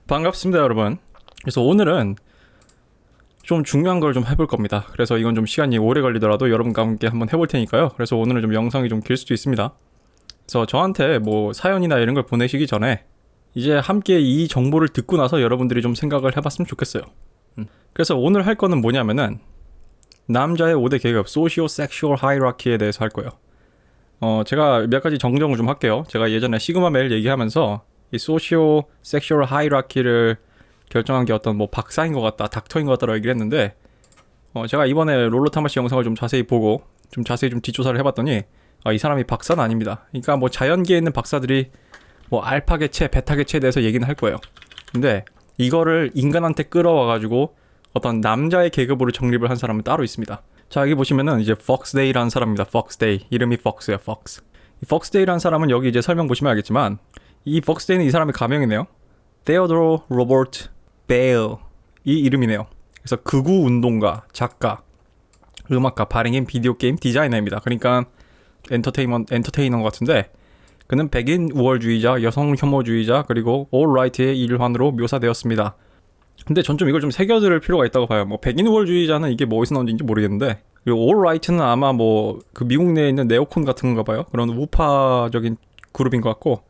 반갑습니다, 여러분. 그래서 오늘은 좀 중요한 걸 좀 해볼 겁니다. 그래서 이건 좀 시간이 오래 걸리더라도 여러분과 함께 한번 해볼 테니까요. 그래서 오늘은 좀 영상이 좀 길 수도 있습니다. 그래서 저한테 뭐 사연이나 이런 걸 보내시기 전에 이제 함께 이 정보를 듣고 나서 여러분들이 좀 생각을 해봤으면 좋겠어요. 그래서 오늘 할 거는 뭐냐면은 남자의 5대 계급, 소시오 섹슈얼 하이라키에 대해서 할 거예요. 제가 몇 가지 정정을 좀 할게요. 제가 예전에 시그마 메일 얘기하면서 이 소시오 섹슈얼 하이라키를 결정한 게 어떤 뭐 박사인 것 같다, 닥터인 것 같다라고 얘기를 했는데 제가 이번에 롤러타마시 영상을 좀 자세히 보고 좀 자세히 좀 뒷조사를 해봤더니 이 사람이 박사는 아닙니다. 그러니까 뭐 자연계에 있는 박사들이 뭐 알파 개체, 베타 개체에 대해서 얘기는 할 거예요. 근데 이거를 인간한테 끌어와가지고 어떤 남자의 계급으로 정립을 한 사람은 따로 있습니다. 자, 여기 보시면은 이제 퍽스데이라는 사람입니다. 퍽스데이. 이름이 퍽스예요. 퍽스. 이 퍽스데이라는 사람은 여기 이제 설명 보시면 알겠지만 이 퍽스데이는 이 사람의 가명이네요. 테오도로 로버트 베일 이 이름이네요. 그래서 극우 운동가, 작가, 음악가, 발행인, 비디오 게임 디자이너입니다. 그러니까 엔터테이너 같은데 그는 백인 우월주의자, 여성 혐오주의자, 그리고 올라이트의 일환으로 묘사되었습니다. 근데 전 좀 이걸 좀 새겨들을 필요가 있다고 봐요. 뭐 백인 우월주의자는 이게 뭐에서 나온지 모르겠는데, 그리고 올라이트는 아마 뭐 그 미국 내에 있는 네오콘 같은 건가 봐요. 그런 우파적인 그룹인 것 같고,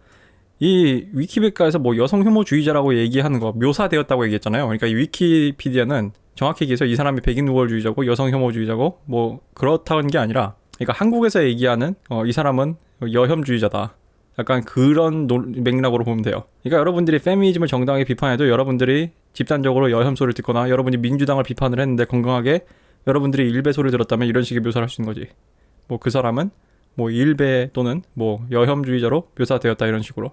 이 위키백과에서 뭐 여성 혐오주의자라고 얘기하는 거 묘사되었다고 얘기했잖아요. 그러니까 이 위키피디아는 정확히 얘기해서 이 사람이 백인 우월주의자고 여성 혐오주의자고 뭐 그렇다는 게 아니라, 그러니까 한국에서 얘기하는 이 사람은 여혐주의자다, 약간 그런 맥락으로 보면 돼요. 그러니까 여러분들이 페미니즘을 정당하게 비판해도 여러분들이 집단적으로 여혐 소리를 듣거나 여러분이 민주당을 비판을 했는데 건강하게 여러분들이 일베 소리를 들었다면 이런 식의 묘사를 할 수 있는 거지. 뭐 그 사람은 뭐 일베 또는 뭐 여혐주의자로 묘사되었다, 이런 식으로.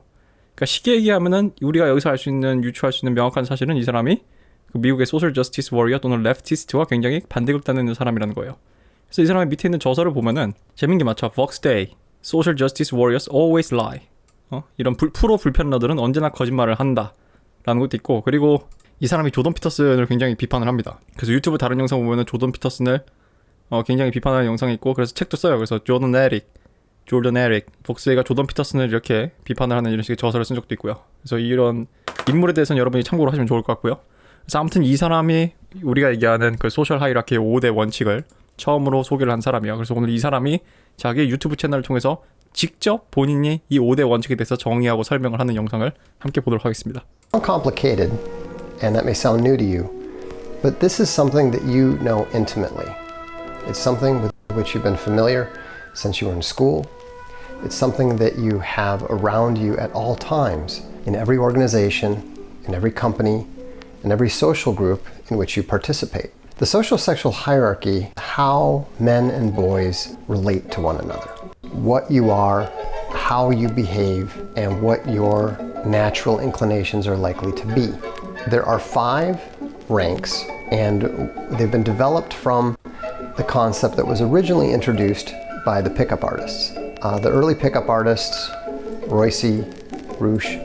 그러니까 쉽게 얘기하면은 우리가 여기서 알 수 있는, 유추할 수 있는 명확한 사실은 이 사람이 그 미국의 소셜 저스티스 워리어 또는 레프티스트와 굉장히 반대극단에 있는 사람이라는 거예요. 그래서 이 사람의 밑에 있는 저서를 보면은 재밌는 게 많죠. Fox Day, Social Justice Warriors Always Lie. 이런 프로 불편러들은 언제나 거짓말을 한다 라는 것도 있고, 그리고 이 사람이 조던 피터슨을 굉장히 비판을 합니다. 그래서 유튜브 다른 영상 보면은 조던 피터슨을 굉장히 비판하는 영상이 있고, 그래서 책도 써요. 그래서 조던 에릭, 폭스웨이가 조던 피터슨을 이렇게 비판을 하는 이런 식의 저서를 쓴 적도 있고요. 그래서 이런 인물에 대해서는 여러분이 참고로 하시면 좋을 것 같고요. 그래서 아무튼 이 사람이 우리가 얘기하는 그 소셜 하이라키의 5대 원칙을 처음으로 소개를 한 사람이야. 그래서 오늘 이 사람이 자기 유튜브 채널을 통해서 직접 본인이 이 5대 원칙에 대해서 정의하고 설명을 하는 영상을 함께 보도록 하겠습니다. Complicated, and that may sound new to you, but this is something that you know intimately. It's something with which you've been familiar since you were in school. It's something that you have around you at all times in every organization, in every company, in every social group in which you participate. The social sexual hierarchy, how men and boys relate to one another, what you are, how you behave, and what your natural inclinations are likely to be. There are 5 ranks, and they've been developed from the concept that was originally introduced by the pickup artists. The early pickup artists, Royce, Roush.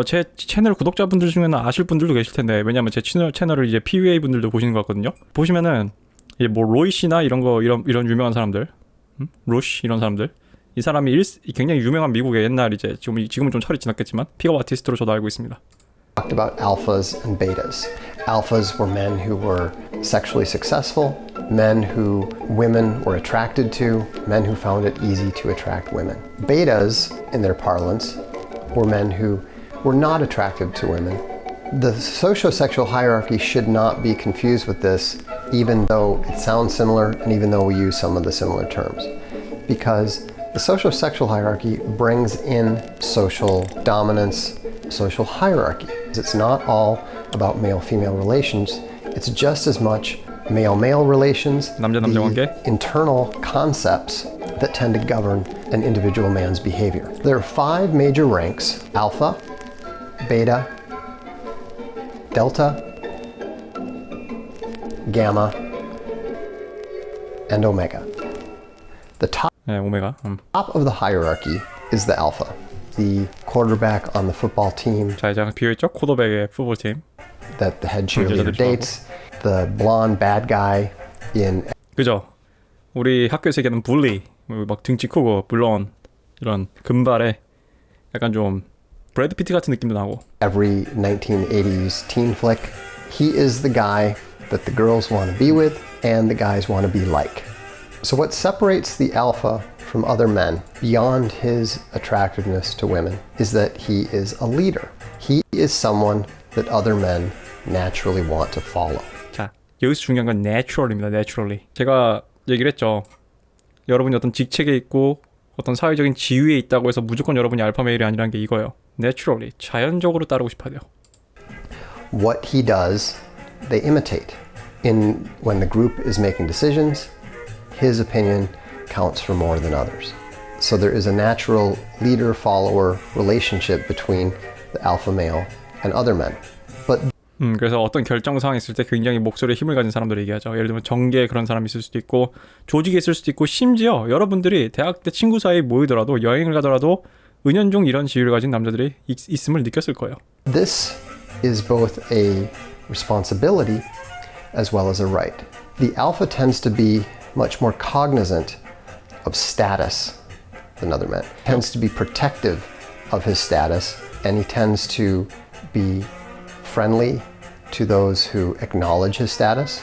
제 채널 구독자분들 중에는 아실 분들도 계실 텐데, 왜냐면 제 채널을 이제 PUA 분들도 보시는 것 같거든요. 보시면은 뭐 로이시나 이런 유명한 사람들, 루시 이런 사람들, 이 사람이 굉장히 유명한 미국의 옛날 이제 지금은 좀 철이 지났겠지만 픽업 아티스트로 저도 알고 있습니다. Talked about alphas and betas. Alphas were men who were sexually successful, men who women were attracted to, men who found it easy to attract women. Betas, in their parlance, were men who were not attractive to women. The sociosexual hierarchy should not be confused with this, even though it sounds similar and even though we use some of the similar terms. Because the sociosexual hierarchy brings in social dominance, social hierarchy. It's not all about male-female relations. It's just as much male-male relations, 남자 관계? the internal concepts that tend to govern an individual man's behavior. There are 5 major ranks: alpha, beta, delta, gamma, and omega. The top 오메가. top of the hierarchy is the alpha, the quarterback on the football team. 자, 이제 비어있죠? 쿼터백의 풋볼팀. That the head cheerleader dates, the blonde bad guy in. 그죠? 우리 학교에서 얘기하는 bully, 막 등치 크고 물론 이런 금발에 약간 좀 브래드 피트 같은 느낌도 나고. every 1980s teen flick. He is the guy that the girls want to be with and the guys want to be like. So what separates the alpha from other men beyond his attractiveness to women is that he is a leader. He is someone that other men naturally want to follow. 자, 여기서 중요한 건 natural입니다. naturally. 제가 얘기를 했죠. 여러분이 어떤 직책에 있고 어떤 사회적인 지위에 있다고 해서 무조건 여러분이 알파 메일이 아니라는 게 이거예요. naturally. 자연적으로 따르고 싶어야 돼요. What he does, they imitate. When the group is making decisions, his opinion counts for more than others. So there is a natural leader-follower relationship between the alpha male and other men. But 그래서 어떤 결정사항이 있을 때 굉장히 목소리에 힘을 가진 사람들을 얘기하죠. 예를 들면 정계에 그런 사람이 있을 수도 있고 조직에 있을 수도 있고 심지어 여러분들이 대학 때 친구 사이에 모이더라도 여행을 가더라도 은연중 이런 지위를 가진 남자들이 있음을 느꼈을 거예요. this is both a responsibility as well as a right. The alpha tends to be much more cognizant of status than other men. Tends to be protective of his status, and he tends to be friendly to those who acknowledge his status.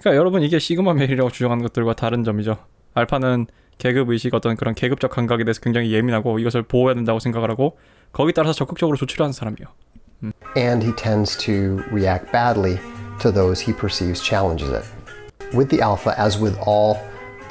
그러니까 여러분 이게 시그마 메일이라고 주장하는 것들과 다른 점이죠. 알파는 계급 의식 어떤 그런 계급적 감각에 대해서 굉장히 예민하고 이것을 보호해야 된다고 생각을 하고 거기에 따라서 적극적으로 조치를 하는 사람이에요. And he tends to react badly to those he perceives challenges it. With the alpha, as with all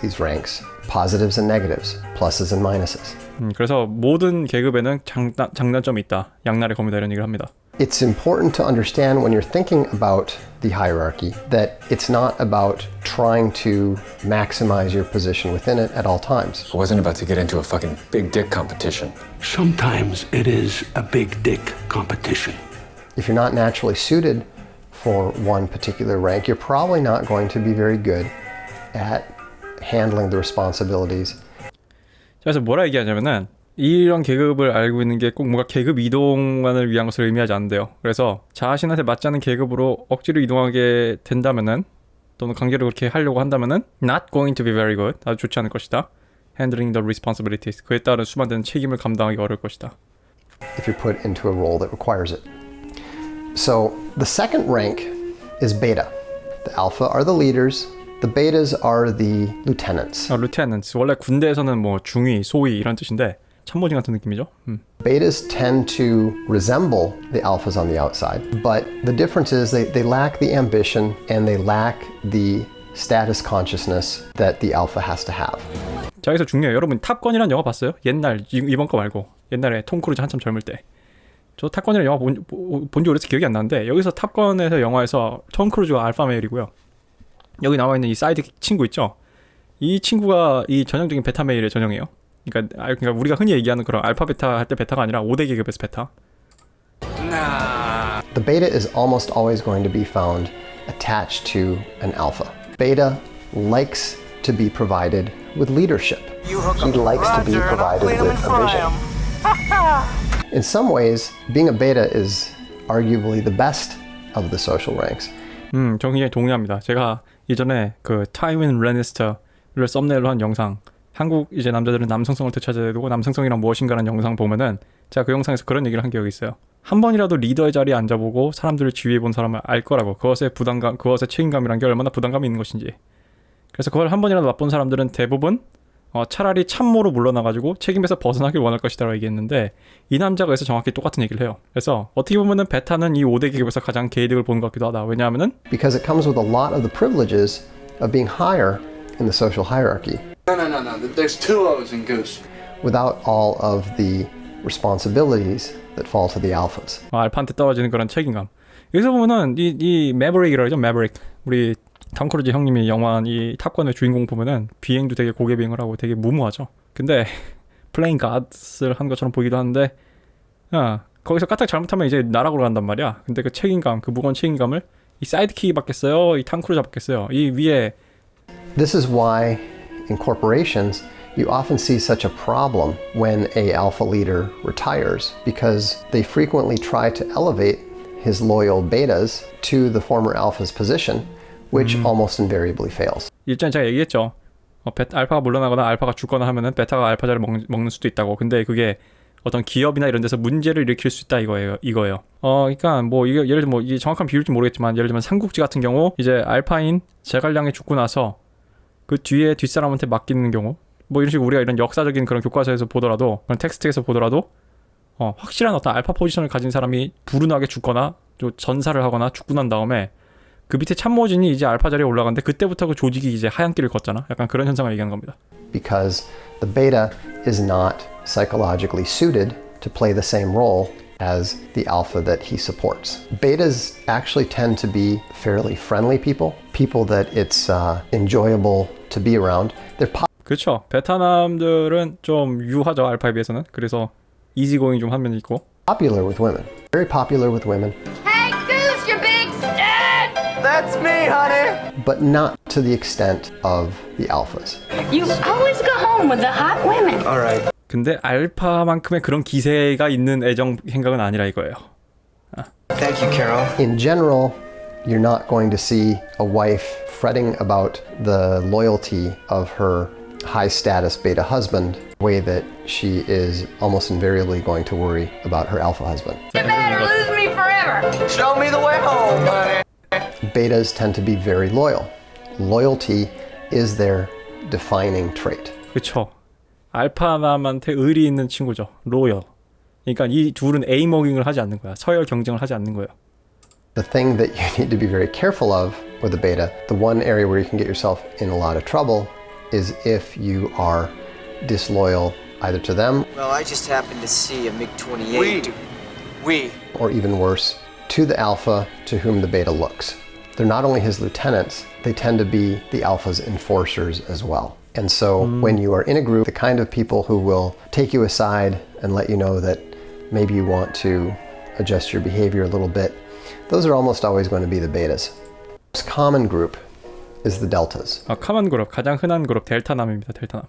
these ranks, positives and negatives, pluses and minuses. 그래서 모든 계급에는 장단점이 있다. 양날의 검이다 이런 얘기를 합니다. It's important to understand when you're thinking about the hierarchy that it's not about trying to maximize your position within it at all times. I wasn't about to get into a fucking big dick competition. Sometimes it is a big dick competition. If you're not naturally suited for one particular rank, you're probably not going to be very good at handling the responsibilities. 그래서 뭐라 얘기하냐면은 이런 계급을 알고 있는 게 꼭 뭔가 계급 이동만을 위한 것을 의미하지 않는데요. 그래서 자신한테 맞지 않는 계급으로 억지로 이동하게 된다면은 또는 강제로 그렇게 하려고 한다면은 not going to be very good. 아주 좋지 않을 것이다. handling the responsibilities. 그에 따른 수많은 책임을 감당하기 어려울 것이다. If you're put into a role that requires it. So the second rank is beta. The alpha are the leaders. The betas are the lieutenants. lieutenants. 원래 군대에서는 뭐 중위, 소위 이런 뜻인데 참모진 같은 느낌이죠. Betas tend to resemble the alphas on the outside, but the difference is they lack the ambition and they lack the status consciousness that the alpha has to have. 자, 여기서 중요해요. 여러분 탑건이라는 영화 봤어요? 옛날, 이번 거 말고 옛날에 톰 크루즈 한참 젊을 때. 저 탑건이라는 영화 본지 오래돼서 기억이 안 나는데 여기서 탑건에서 영화에서 톰 크루즈가 알파 메일이고요. 여기 나와 있는 이 사이드 친구 있죠? 이 친구가 이 전형적인 베타 메일의 전형이에요. 그러니까 우리가 흔히 얘기하는 그런 알파 베타 할 때 베타가 아니라 5대 계급에서 베타. The beta is almost always going to be found attached to an alpha. Beta likes to be provided with leadership. He likes to be provided with a vision. In some ways, being a beta is arguably the best of the social ranks. 저 굉장히 동의합니다. 제가 이전에 그 타이윈 레니스터를 썸네일로 한 영상, 한국 이제 남자들은 남성성을 되찾아야 되고 남성성이란 무엇인가라는 영상 보면은 제가 그 영상에서 그런 얘기를 한 기억이 있어요. 한 번이라도 리더의 자리에 앉아보고 사람들을 지휘해 본 사람을 알 거라고. 그것의 부담감, 그것의 책임감이란 게 얼마나 부담감이 있는 것인지. 그래서 그걸 한 번이라도 맛본 사람들은 대부분 차라리 참모로 물러나가지고 책임에서 벗어나길 원할 것이다라고 얘기했는데 이 남자가 여기서 정확히 똑같은 얘기를 해요. 그래서 어떻게 보면은 베타는 이 5대 계급에서 가장 개이득을 보는 것 같기도 하다. 왜냐하면은 Because it comes with a lot of the privileges of being higher in the social hierarchy. No. There's two O's in Goose. Without all of the responsibilities that fall to the alphas. 알파한테 떨어지는 그런 책임감. 여기서 보면은 이 매버릭이라고 하죠. 매버릭. 우리 톰 크루즈 형님이 영화한 이 탑건의 주인공 보면은 비행도 되게 고개 비행을 하고 되게 무모하죠. 근데 플레잉 갓을 한 것처럼 보이기도 하는데 거기서 까딱 잘못하면 이제 나락으로 간단 말이야. 근데 그 책임감, 그 무거운 책임감을 이 사이드킥이 받겠어요? 이 톰 크루즈 받겠어요? 이 위에 This is why in corporations you often see such a problem when a alpha leader retires because they frequently try to elevate his loyal betas to the former alpha's position, which almost invariably fails. 일전에 제가 얘기했죠. 알파가 물러나거나 알파가 죽거나 하면은 베타가 알파 자리를 먹는 수도 있다고. 근데 그게 어떤 기업이나 이런 데서 문제를 일으킬 수 있다 이거예요. 그러니까 뭐 이게 예를 들면 뭐 이게 정확한 비율인지 모르겠지만 예를 들면 삼국지 같은 경우 이제 알파인 제갈량이 죽고 나서 그 뒤에 뒷사람한테 맡기는 경우 뭐 이런 식으로 우리가 이런 역사적인 그런 교과서에서 보더라도 그런 텍스트에서 보더라도 확실한 어떤 알파 포지션을 가진 사람이 불운하게 죽거나 또 전사를 하거나 죽고 난 다음에 그 밑에 참모진이 이제 알파 자리에 올라가는데 그때부터 그 조직이 이제 하얀 길을 걷잖아. 약간 그런 현상을 얘기하는 겁니다. Because the beta is not psychologically suited to play the same role as the alpha that he supports. Betas actually tend to be fairly friendly people that it's enjoyable to be around. They're 그렇죠. 베타남들은 좀 유하죠. 알파에 비해서는. 그래서 이지고잉 좀 한 면이 있고. popular with women. Very popular with women. Hey, Goose, you big stud! That's me, honey. But not to the extent of the alphas. You always go home with the hot women. All right. 근데 알파만큼의 그런 기세가 있는 애정 생각은 아니라 이거예요. Thank you, Carol. In general, you're not going to see a wife fretting about the loyalty of her high status beta husband the way that she is almost invariably going to worry about her alpha husband. You better lose me forever. Show me the way home, honey. Betas tend to be very loyal. Loyalty is their defining trait. 그쵸. 알파남한테 의리 있는 친구죠. 로열. 그러니까 이 둘은 에이머깅을 하지 않는 거야. 서열 경쟁을 하지 않는 거예요. The thing that you need to be very careful of with a beta, the one area where you can get yourself in a lot of trouble is if you are disloyal either to them Well, I just happened to see a MiG-28. We. or even worse, to the alpha to whom the beta looks. They're not only his lieutenants, they tend to be the alpha's enforcers as well. And so when you are in a group, the kind of people who will take you aside and let you know that maybe you want to adjust your behavior a little bit, those are almost always going to be the betas. The most common group is the deltas. 카먼 그룹, 가장 흔한 그룹 델타남입니다. 델타남.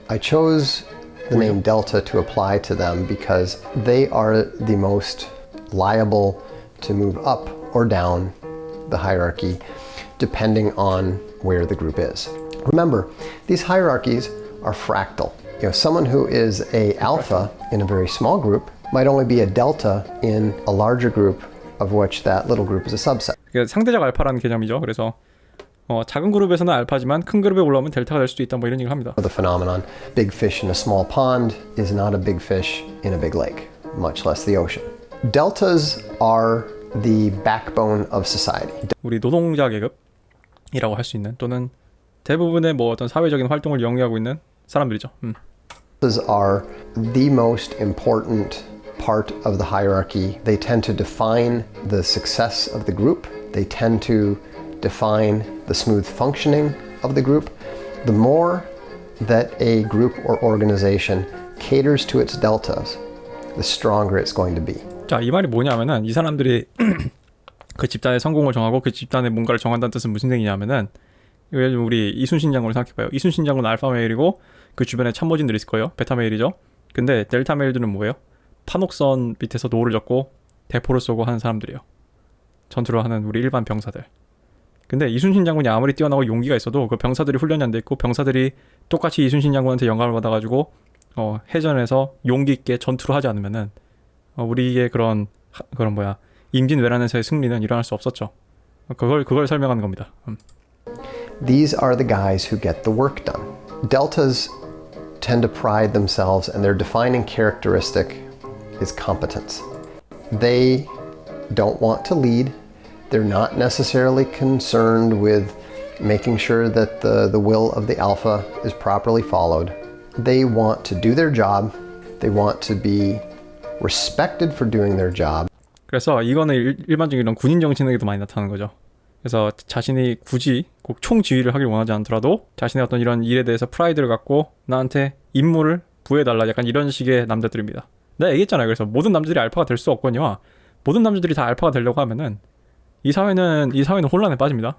I chose the name Delta to apply to them because they are the most liable to move up or down the hierarchy depending on where the group is. Remember, these hierarchies are fractal. You know, someone who is a alpha in a very small group might only be a delta in a larger group of which that little group is a subset. 그게 상대적 알파라는 개념이죠. 그래서 작은 그룹에서는 알파지만 큰 그룹에 올라오면 델타가 될 수도 있다 뭐 이런 얘기를 합니다. The phenomenon, big fish in a small pond is not a big fish in a big lake, much less the ocean. Deltas are the backbone of society. 우리 노동자 계급이라고 할 수 있는 또는 대부분의 뭐 어떤 사회적인 활동을 영위하고 있는 사람들이죠. Deltas are the most important part of the hierarchy. They tend to define the success of the group. They tend to define the smooth functioning of the group. The more that a group or organization caters to its deltas, the stronger it's going to be. 자, 이 말이 뭐냐면은 이 사람들이 그 집단의 성공을 정하고 그 집단의 뭔가를 정한다는 뜻은 무슨 얘기냐면은 예를 들면 우리 이순신 장군을 생각해봐요. 이순신 장군은 알파 메일이고 그 주변에 참모진들이 있을 거예요. 베타 메일이죠. 근데 델타 메일들은 뭐예요? 판옥선 밑에서 노를 젓고 대포를 쏘고 하는 사람들이에요. 전투를 하는 우리 일반 병사들. 근데 이순신 장군이 아무리 뛰어나고 용기가 있어도 그 병사들이 훈련이 안 돼 있고 병사들이 똑같이 이순신 장군한테 영감을 받아가지고 해전에서 용기 있게 전투를 하지 않으면은 우리의 그런 임진왜란에서의 승리는 일어날 수 없었죠. 그걸 설명하는 겁니다. These are the guys who get the work done. Deltas tend to pride themselves, and their defining characteristic is competence. They don't want to lead. They're not necessarily concerned with making sure that the will of the alpha is properly followed. They want to do their job. They want to be respected for doing their job. 그래서 이거는 일반적인 이런 군인 정신에도 많이 나타나는 거죠. 그래서 자신이 굳이 꼭 총지휘를 하길 원하지 않더라도 자신의 어떤 이런 일에 대해서 프라이드를 갖고 나한테 임무를 부여해달라 약간 이런 식의 남자들입니다. 내가 얘기했잖아요. 그래서 모든 남자들이 알파가 될 수 없거든요. 모든 남자들이 다 알파가 되려고 하면은 이 사회는 혼란에 빠집니다.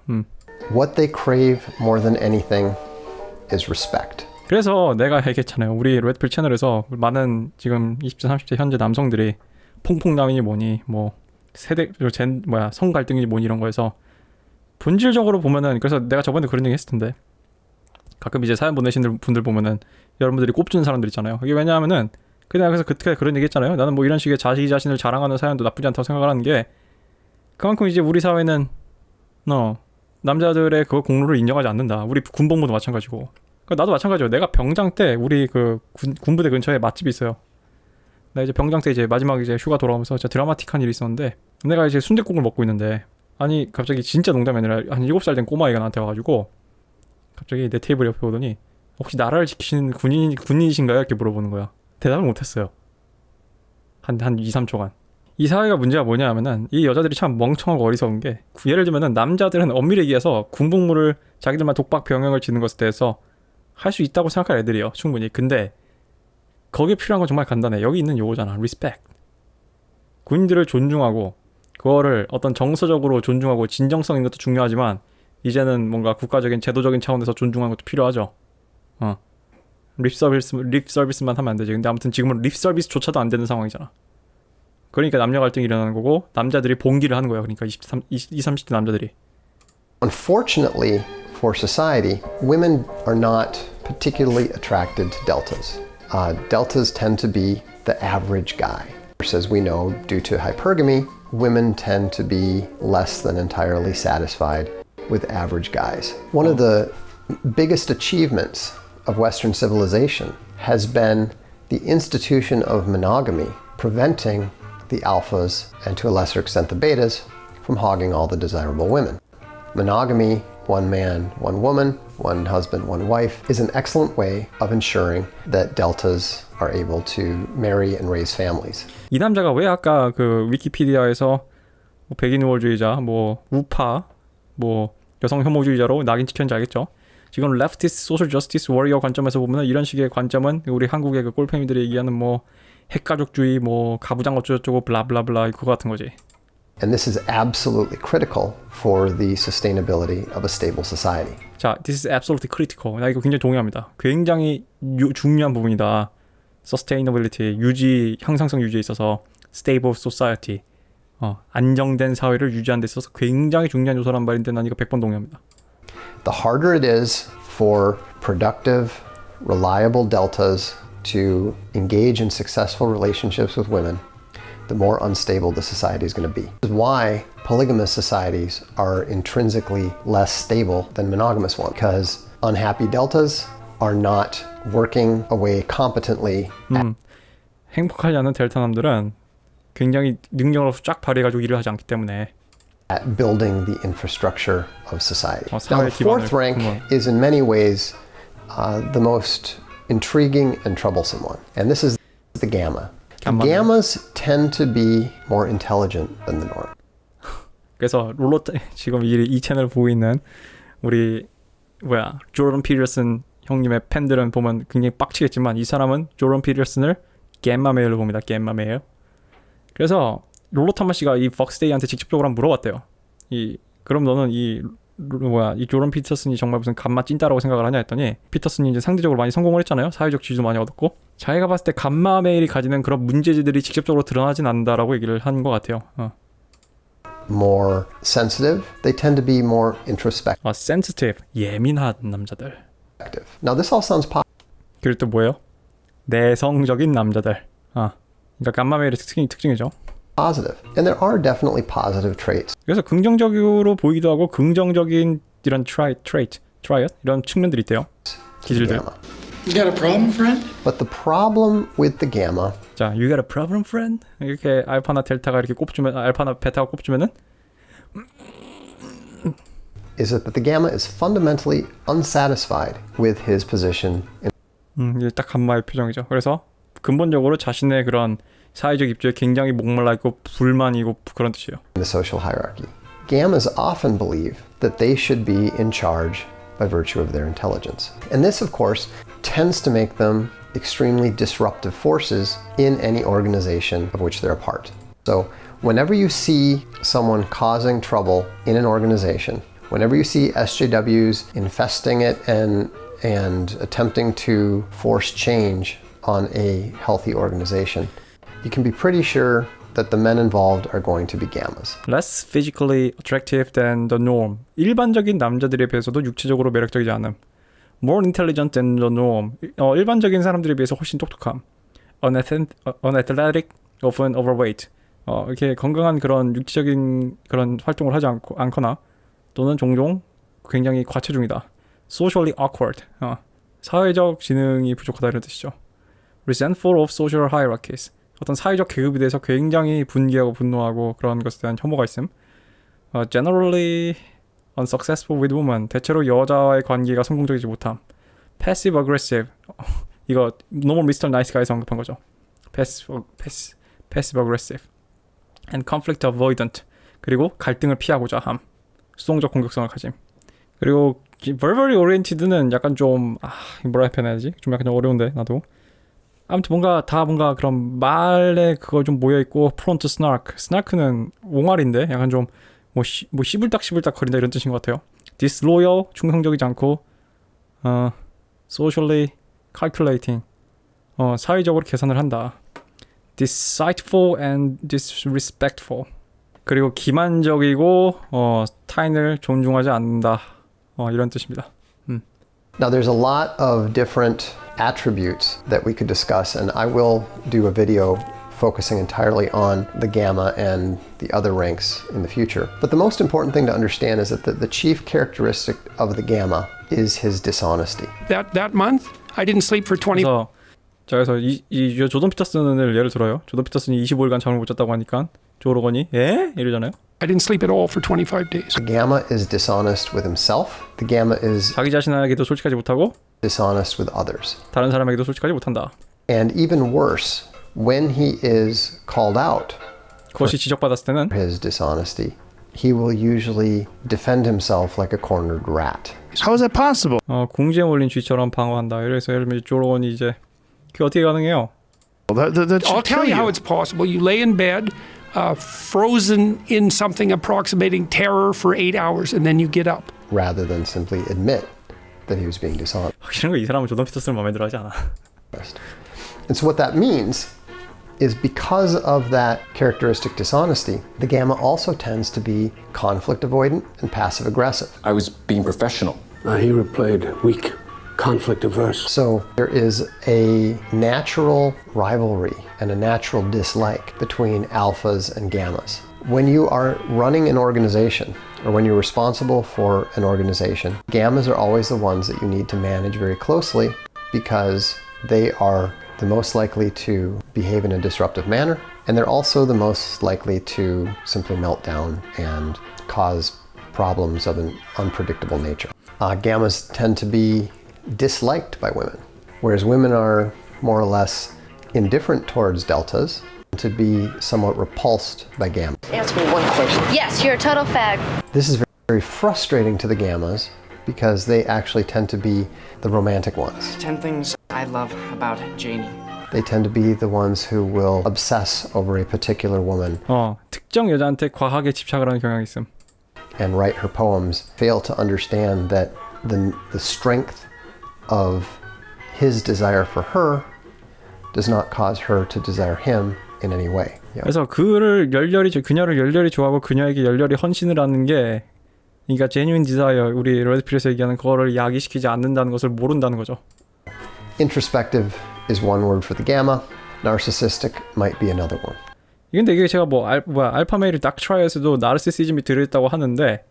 What they crave more than anything is respect. 그래서 내가 얘기했잖아요. 우리 레드필 채널에서 많은 지금 20대 30대 현재 남성들이 퐁퐁남이니 뭐니 뭐 세대 성 갈등이니 뭐니 이런 거에서 본질적으로 보면은 그래서 내가 저번에 그런 얘기 했을 텐데 가끔 이제 사연 보내시는 분들 보면은 여러분들이 꼽주는 사람들 있잖아요. 이게 왜냐하면은 그냥 그래서 그때 그런 얘기 했잖아요. 나는 뭐 이런 식의 자기 자신을 자랑하는 사연도 나쁘지 않다고 생각하는 게 그만큼 이제 우리 사회는 남자들의 그 공로를 인정하지 않는다. 우리 군복무도 마찬가지고. 그러니까 나도 마찬가지예요. 내가 병장 때 우리 그 군부대 근처에 맛집이 있어요. 나 이제 병장 때 이제 마지막 이제 휴가 돌아오면서 진짜 드라마틱한 일이 있었는데 내가 이제 순댓국을 먹고 있는데 아니 갑자기 진짜 농담이 아니라 한 7살 된 꼬마아이가 나한테 와가지고 갑자기 내 테이블 옆에 오더니 혹시 나라를 지키시는 군인이신가요? 이렇게 물어보는 거야. 대답을 못했어요. 한 2, 3초간. 이 사회가 문제가 뭐냐 하면은 이 여자들이 참 멍청하고 어리석은 게 예를 들면은 남자들은 엄밀히 얘기해서 군복무를 자기들만 독박 병영을 짓는 것에 대해서 할 수 있다고 생각할 애들이에요. 충분히. 근데 거기에 필요한 건 정말 간단해. 여기 있는 요거잖아. respect. 군인들을 존중하고 그거를 어떤 정서적으로 존중하고 진정성인 것도 중요하지만 이제는 뭔가 국가적인 제도적인 차원에서 존중하는 것도 필요하죠. 립 서비스만 하면 안 되지. 근데 아무튼 지금은 립 서비스조차도 안 되는 상황이잖아. 그러니까 남녀 갈등이 일어나는 거고 남자들이 봉기를 하는 거야. 그러니까 20, 30대 남자들이. Unfortunately for society, women are not particularly attracted to deltas. Deltas tend to be the average guy. As we know, due to hypergamy, women tend to be less than entirely satisfied with average guys. One of the biggest achievements of Western civilization has been the institution of monogamy, preventing the alphas, and to a lesser extent the betas, from hogging all the desirable women. Monogamy, one man, one woman, one husband, one wife, is an excellent way of ensuring that deltas are able to marry and raise families. 이 남자가 왜 아까 그 위키피디아에서 뭐 백인 우월주의자, 뭐 우파, 뭐 여성 혐오주의자로 낙인 찍혔는지 알겠죠? 지금 leftist social justice warrior 관점에서 보면 이런 식의 관점은 우리 한국의 그 꼴패미들이 얘기하는 뭐 핵가족주의, 뭐 가부장 어쩌고저쩌고 블라블라블라 그거 같은 거지. And this is absolutely critical for the sustainability of a stable society. 자, this is absolutely critical. 나 이거 굉장히 동의합니다. 굉장히 중요한 부분이다. sustainability, 향상성 유지에 있어서 stable society, 안정된 사회를 유지하는 데 있어서 굉장히 중요한 요소란 말인데 난 이거 100번 동의합니다. The harder it is for productive, reliable deltas to engage in successful relationships with women, the more unstable the society is going to be. This is why polygamous societies are intrinsically less stable than monogamous ones, because unhappy deltas are not working away competently. 행복하지 않은 델타남들은 굉장히 능력을 쫙 발휘해가지고 일을 하지 않기 때문에 At building the infrastructure of society. Now, 사회 the fourth 기반을 rank is in many ways the most intriguing and troublesome one, and this is the gamma. Gammas tend to be more intelligent than the norm. 그래서 지금 이 채널 보고 있는 우리 조던 피터슨 형님의 팬들은 보면 굉장히 빡치겠지만 이 사람은 조던 피터슨을 갬마 메일로 봅니다. 갬마 메일. 그래서 롤로타마 씨가 이 벅스데이한테 직접적으로 한번 물어봤대요. 그럼 너는 이 조던 피터슨이 정말 무슨 감마 찐따라고 생각을 하냐 했더니 피터슨이 이제 상대적으로 많이 성공을 했잖아요. 사회적 지지도 많이 얻었고 자기가 봤을 때 감마 메일이 가지는 그런 문제들이 직접적으로 드러나진 않는다라고 얘기를 한 것 같아요. More sensitive, they tend to be more introspective. sensitive, 예민한 남자들. Now this all sounds 그리고 또 뭐예요? 내성적인 남자들. 그러니까 감마 메일의 특징이죠. positive, and there are definitely positive traits. 그래서 긍정적으로 보이기도 하고 긍정적인 이런 트라이엇 이런 측면들이 있대요. 기질들. You got a problem, friend? But the problem with the gamma 자, you got a problem, friend? 이렇게 알파나 델타가 이렇게 꼽주면 알파나 베타가 꼽주면은 is that the gamma is fundamentally unsatisfied with his position in 이게 딱 감마의 표정이죠. 그래서 근본적으로 자신의 그런 사회적 입지에 굉장히 목말라 있고 불만이고 그런 뜻이에요. the social hierarchy. Gammas often believe that they should be in charge by virtue of their intelligence. And this, of course, tends to make them extremely disruptive forces in any organization of which they're a part. So whenever you see someone causing trouble in an organization, whenever you see SJWs infesting it and attempting to force change on a healthy organization, you can be pretty sure that the men involved are going to be gammas. Less physically attractive than the norm. 일반적인 남자들에 비해서도 육체적으로 매력적이지 않음. More intelligent than the norm. 일반적인 사람들에 비해서 훨씬 똑똑함. unathletic, often overweight. 이렇게 건강한 그런 육체적인 그런 활동을 하지 않거나 또는 종종 굉장히 과체중이다. Socially awkward. 사회적 지능이 부족하다 이런 뜻이죠. Resentful of social hierarchies. 어떤 사회적 계급에 대해서 굉장히 분개하고 분노하고 그런 것에 대한 혐오가 있음. Generally unsuccessful with women. 대체로 여자와의 관계가 성공적이지 못함. Passive aggressive. 이거 normal Mr. Nice Guy에서 언급한 거죠. Passive aggressive. And conflict avoidant. 그리고 갈등을 피하고자 함. 수동적 공격성을 가짐. 그리고 verbally oriented는 약간 좀 뭐라 표현해야지? 좀 약간 좀 어려운데 나도. 아무튼 뭔가 그런 말에 그거 좀 모여 있고 prone to snark. snark는 옹알인데 약간 좀 뭐 씨불딱 거린다 이런 뜻인 것 같아요. disloyal 충성적이지 않고 socially calculating 사회적으로 계산을 한다. deceitful and disrespectful. 그리고 기만적이고 타인을 존중하지 않는다. 이런 뜻입니다. Now, there's a lot of different attributes that we could discuss, and I will do a video focusing entirely on the gamma and the other ranks in the future. But the most important thing to understand is that the chief characteristic of the gamma is his dishonesty. That month, I didn't sleep for 20. 그래서 이 조던 피터슨을 예를 들어요. 조던 피터슨이 25일간 잠을 못 잤다고 하니까 조 로건이 이러잖아요. I didn't sleep at all for 25 days. The gamma is dishonest with himself. The gamma is 자기 자신에게도 솔직하지 못하고 dishonest with others. 다른 사람에게도 솔직하지 못한다. And even worse, when he is called out 그것이 지적받았을 때는 for his dishonesty, he will usually defend himself like a cornered rat. How is that possible? 궁지에 몰린 쥐처럼 방어한다. 이래서 예를 들면 조 로건이 이제 그게 어떻게 가능해요? I'll tell you how it's possible. You lay in bed, frozen in something approximating terror for 8 hours, and then you get up. Rather than simply admit that he was being dishonest. 확실한 거 이 사람은 조던 피터슨을 마음에 들어하지 않아. And so what that means is because of that characteristic dishonesty, the gamma also tends to be conflict avoidant and passive aggressive. I was being professional. He replayed weak, conflict averse. So there is a natural rivalry and a natural dislike between alphas and gammas. When you are running an organization or when you're responsible for an organization, gammas are always the ones that you need to manage very closely because they are the most likely to behave in a disruptive manner, and they're also the most likely to simply melt down and cause problems of an unpredictable nature. Gammas tend to be disliked by women, whereas women are more or less indifferent towards deltas, to be somewhat repulsed by gamma. Answer me one question. Yes, you're a total fag. This is very frustrating to the gammas because they actually tend to be the romantic ones. 10 things I love about Janie. They tend to be the ones who will obsess over a particular woman 특정 여자한테 과하게 집착을 하는 경향이 있음. and write her poems, fail to understand that the strength of his desire for her does not cause her to desire him in any way. 그래서 그녀를 열렬히 좋아하고 그녀에게 열렬히 헌신을 하는 게 그러니까 genuine desire, 우리 레드필에서 얘기하는 그거를 야기시키지 않는다는 것을 모른다는 거죠. Introspective is one word for the gamma. Narcissistic might be another one. 근데 이게 제가 알파 메일이 닥트라이어스도 나르시시즘이 들어있다고 하는데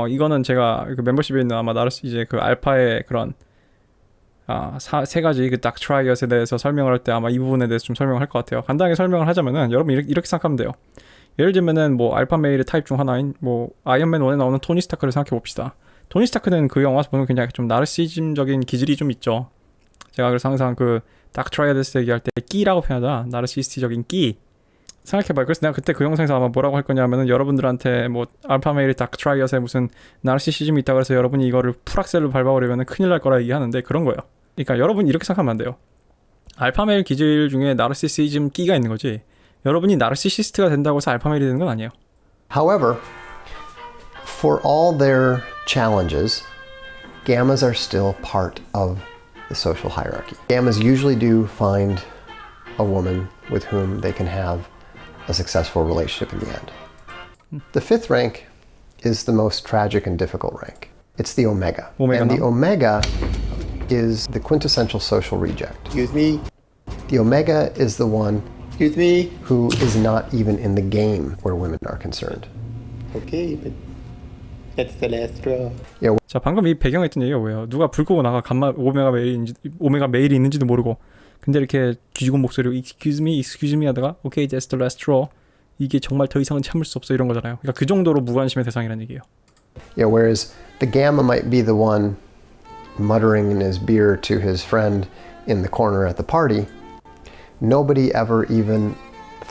이거는 제가 그 멤버십에 있는 아마 이제 그 알파의 그런 세 가지 그 닥트라이어스에 대해서 설명을 할 때 아마 이 부분에 대해서 좀 설명을 할 것 같아요. 간단하게 설명을 하자면은 여러분 이렇게 생각하면 돼요. 예를 들면은 뭐 알파 메일의 타입 중 하나인 뭐 아이언맨 1에 나오는 토니 스타크를 생각해 봅시다. 토니 스타크는 그 영화에서 보면 그냥 좀 나르시즘적인 기질이 좀 있죠. 제가 그래서 항상 그 닥트라이어스 얘기할 때 끼라고 표현하잖아. 나르시스티적인 끼. 생각해봐요. 그래서 내가 그때 그 영상에서 아마 뭐라고 할 거냐면은 여러분들한테 뭐 알파 메일이 닥트라이어스에 무슨 나르시시즘이 있다 그래서 여러분이 이거를 풀악셀로 밟아버리면은 큰일 날 거라 얘기하는데 그런 거예요. 그러니까 여러분 이렇게 생각하면 안 돼요. 알파 메일 기질 중에 나르시시즘 끼가 있는 거지. 여러분이 나르시시스트가 된다고 해서 알파 메일이 되는 건 아니에요. However, for all their challenges, gammas are still part of the social hierarchy. Gammas usually do find a woman with whom they can have a successful relationship in the end. The fifth rank is the most tragic and difficult rank. It's the omega. And the omega is the quintessential social reject. Excuse me. The Omega is the one who is not even in the game where women are concerned. Okay, but that's the last straw. 자, 방금 이 배경에 있던 얘기가 뭐예요? 누가 불 끄고 나가 감마 오메가 메일이 있는지도 모르고 근데 이렇게 뒤죽은 목소리로 excuse me 하다가 okay, that's the last straw. 이게 정말 더 이상은 참을 수 없어 이런 거잖아요. 그러니까 그 정도로 무관심의 대상이라는 얘기예요. Yeah, whereas the Gamma might be the one muttering in his beer to his friend in the corner at the party, nobody ever even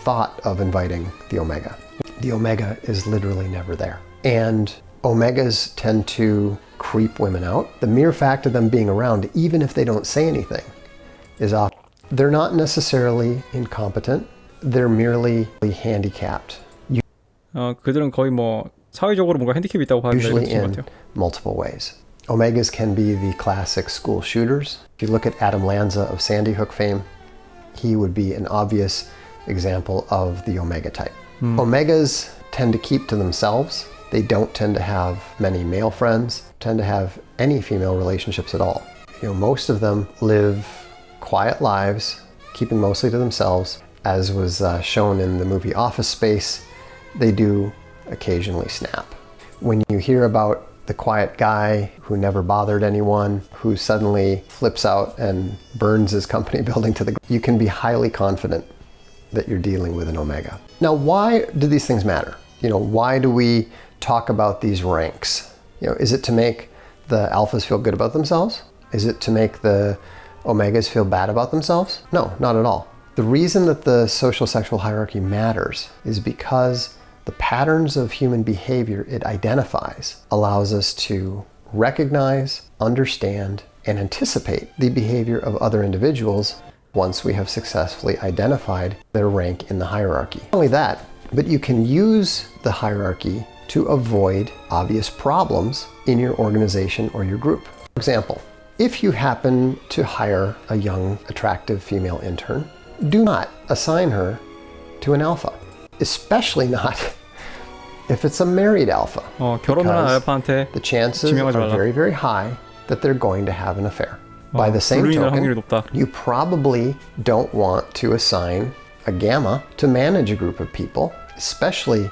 thought of inviting the Omega. The Omega is literally never there. And Omegas tend to creep women out. The mere fact of them being around, even if they don't say anything, is off. They're not necessarily incompetent. They're merely handicapped. 그들은 거의 뭐 사회적으로 뭔가 핸디캡이 있다고 봐야 되는 Usually 것 in 같아요. multiple ways. Omegas can be the classic school shooters. If you look at Adam Lanza of Sandy Hook fame, he would be an obvious example of the Omega type. Omegas tend to keep to themselves. They don't tend to have many male friends, tend to have any female relationships at all. Most of them live quiet lives, keeping mostly to themselves. As was shown in the movie Office Space, they do occasionally snap. When you hear about the quiet guy who never bothered anyone, who suddenly flips out and burns his company building to the ground, you can be highly confident that you're dealing with an Omega. Now, why do these things matter? Why do we talk about these ranks? Is it to make the alphas feel good about themselves? Is it to make the Omegas feel bad about themselves? No, not at all. The reason that the social sexual hierarchy matters is because the patterns of human behavior it identifies allows us to recognize, understand, and anticipate the behavior of other individuals once we have successfully identified their rank in the hierarchy. Not only that, but you can use the hierarchy to avoid obvious problems in your organization or your group. For example, if you happen to hire a young, attractive female intern, do not assign her to an alpha, especially not if it's a married alpha. 결혼한 알파한테 The chances 지명하지 are 말라. very, very high that they're going to have an affair. By the same 불륜일 확률이 token, 높다. you probably don't want to assign a gamma to manage a group of people, especially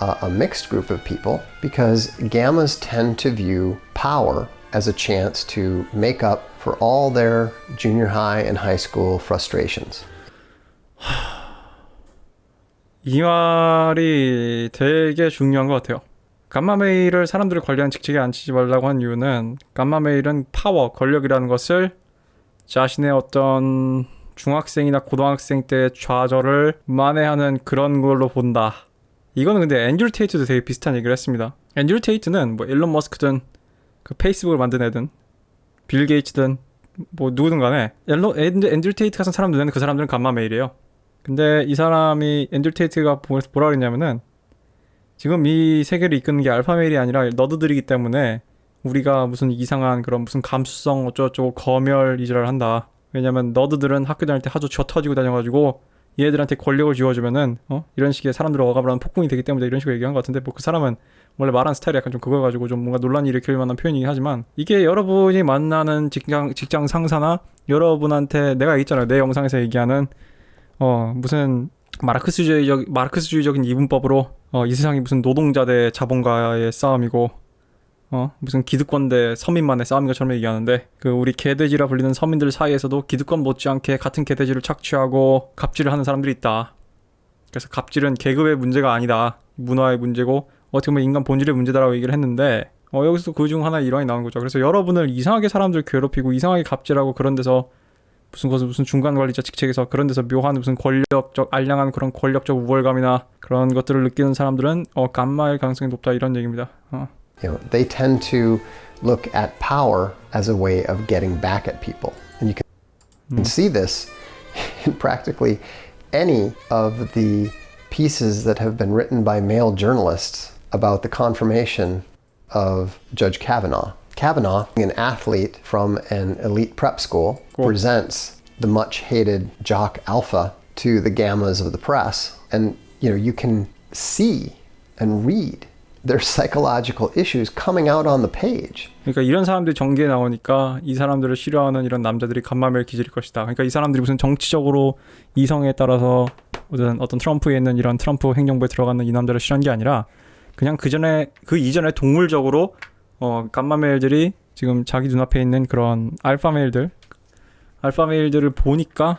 a mixed group of people, because gammas tend to view power as a chance to make up for all their junior high and high school frustrations. 이 말이 되게 중요한 것 같아요. 감마메일을 사람들을 관리하는 직책에 앉히지 말라고 한 이유는 감마메일은 파워, 권력이라는 것을 자신의 어떤 중학생이나 고등학생 때의 좌절을 만회하는 그런 걸로 본다. 이거는 근데 앤드류 테이트도 되게 비슷한 얘기를 했습니다. 앤드류 테이트는 뭐 일론 머스크든 그 페이스북을 만든 애든 빌 게이츠든 뭐 누구든 간에 앤드류 테이트 같은 사람 눈에는 그 사람들은 감마메일이에요. 근데 이 사람이 앤드류 테이트가 뭐라 그랬냐면은 지금 이 세계를 이끄는 게 알파메일이 아니라 너드들이기 때문에 우리가 무슨 이상한 그런 무슨 감수성 어쩌고저쩌고 검열 이지랄을 한다. 왜냐면 너드들은 학교 다닐 때 하도 쥐어 터지고 다녀가지고 얘들한테 권력을 쥐어주면은 이런 식의 사람들을 억압을 하는 폭군이 되기 때문에 이런 식으로 얘기한 것 같은데 뭐 그 사람은 원래 말하는 스타일이 약간 좀 그거여가지고 좀 뭔가 논란이 일으킬 만한 표현이긴 하지만 이게 여러분이 만나는 직장 상사나 여러분한테 내가 얘기했잖아요. 내 영상에서 얘기하는 무슨 마르크스주의적인 이분법으로 이 세상이 무슨 노동자 대 자본가의 싸움이고 무슨 기득권 대 서민만의 싸움인 것처럼 얘기하는데 그 우리 개돼지라 불리는 서민들 사이에서도 기득권 못지않게 같은 개돼지를 착취하고 갑질을 하는 사람들이 있다. 그래서 갑질은 계급의 문제가 아니다. 문화의 문제고 어떻게 보면 인간 본질의 문제다라고 얘기를 했는데 여기서 그 중 하나의 일환이 나오는 거죠. 그래서 여러분을 이상하게 사람들 괴롭히고 이상하게 갑질하고 그런 데서 무슨 중간 관리자 직책에서 그런 데서 묘한 무슨 권력적 알량한 그런 권력적 우월감이나 그런 것들을 느끼는 사람들은 감마일 가능성이 높다 이런 얘기입니다. They tend to look at power as a way of getting back at people. And you can see this in practically any of the pieces that have been written by male journalists about the confirmation of Judge Kavanaugh. Kavanaugh, an athlete from an elite prep school, presents the much hated jock alpha to the gammas of the press. And you can see and read there's psychological issues coming out on the page. 그러니까 이런 사람들이 전개에 나오니까 이 사람들을 싫어하는 이런 남자들이 간마매를 기질일 것이다. 그러니까 이 사람들이 무슨 정치적으로 이성에 따라서 어떤 트럼프에 있는 이런 트럼프 행정부에 들어가는 이 남자를 싫어한 게 아니라 그냥 그 이전에 동물적으로 간마메일들이 지금 자기 눈앞에 있는 그런 알파메일들을 보니까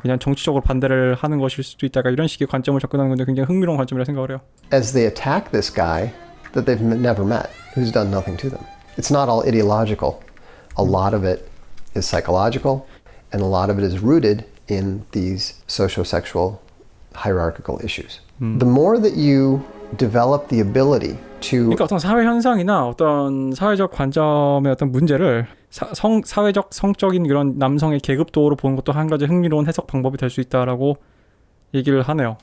그냥 정치적으로 반대를 하는 것일 수도 있다. 이런 식의 관점을 접근하는 건데 굉장히 흥미로운 관점이라 생각을 해요. As they attack this guy that they've never met, who's done nothing to them. It's not all ideological. A lot of it is psychological, and a lot of it is rooted in these sociosexual hierarchical issues. The more that you develop the ability to 그러니까 어떤 사회 현상이나 어떤 사회적 관점의 어떤 문제를 사회적 성적인 그런 남성의 계급도로 보는 것도 한 가지 흥미로운 해석 방법이 될 수 있다라고 얘기를 하네요.